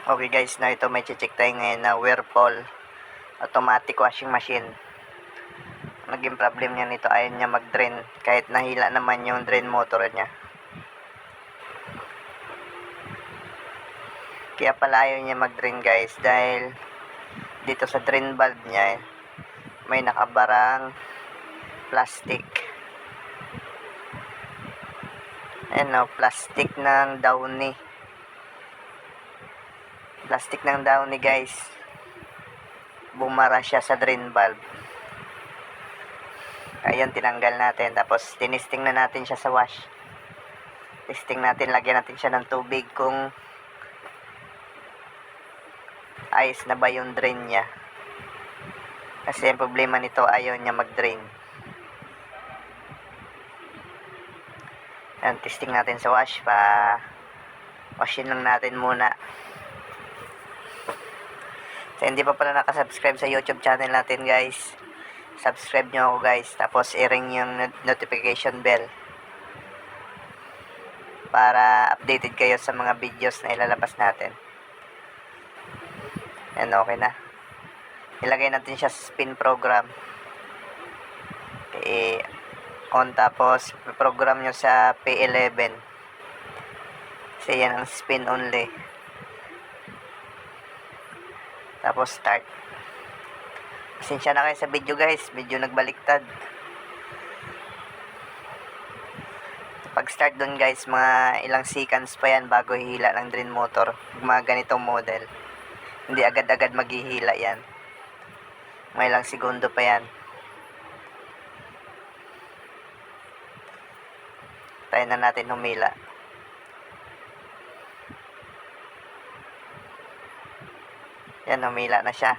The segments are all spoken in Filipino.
Okay guys, na ito may check tayo ngayon na Whirlpool automatic washing machine. Naging problem niya nito, ayaw niya mag-drain kahit nahila naman yung drain motor niya. Kaya pala ayaw niya mag-drain guys, dahil dito sa drain valve niya may nakabarang plastic. Ayan o, plastic ng downy. Plastic ng downy guys. Bumara siya sa drain valve. Ayan, tinanggal natin. Tapos tinisting na natin siya sa wash. Testing natin, lagyan natin siya ng tubig kung ayos na ba yung drain niya. Kasi ang problema nito, ayaw niya mag-drain. Ayan, testing natin sa wash washin lang natin muna. So, hindi pa pala nakasubscribe sa YouTube channel natin guys, subscribe nyo ako guys, tapos i-ring yung notification bell para updated kayo sa mga videos na ilalabas natin. And okay na, ilagay natin siya sa spin program. On, tapos program nyo sa P11 kasi yan ang spin only. Tapos start. Pasensya na kayo sa video guys, medyo nagbaliktad. Pag start dun guys, mga ilang seconds pa yan bago hihila ng drain motor. Mga ganitong model, hindi agad-agad maghihila yan, mga ilang segundo pa yan. Tayo na natin humila. Yan, humila na siya.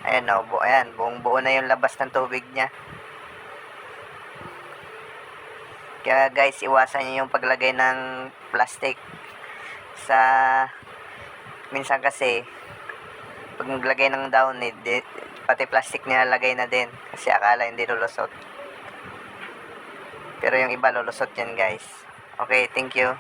Ayan o, ayan, buong buo na yung labas ng tubig niya. Kaya guys, iwasan niyo yung paglagay ng plastic sa, minsan kasi pag naglagay ng downy, pati plastic nilalagay na din kasi akala hindi lulusot, pero yung iba lulusot yan guys. Okay, thank you.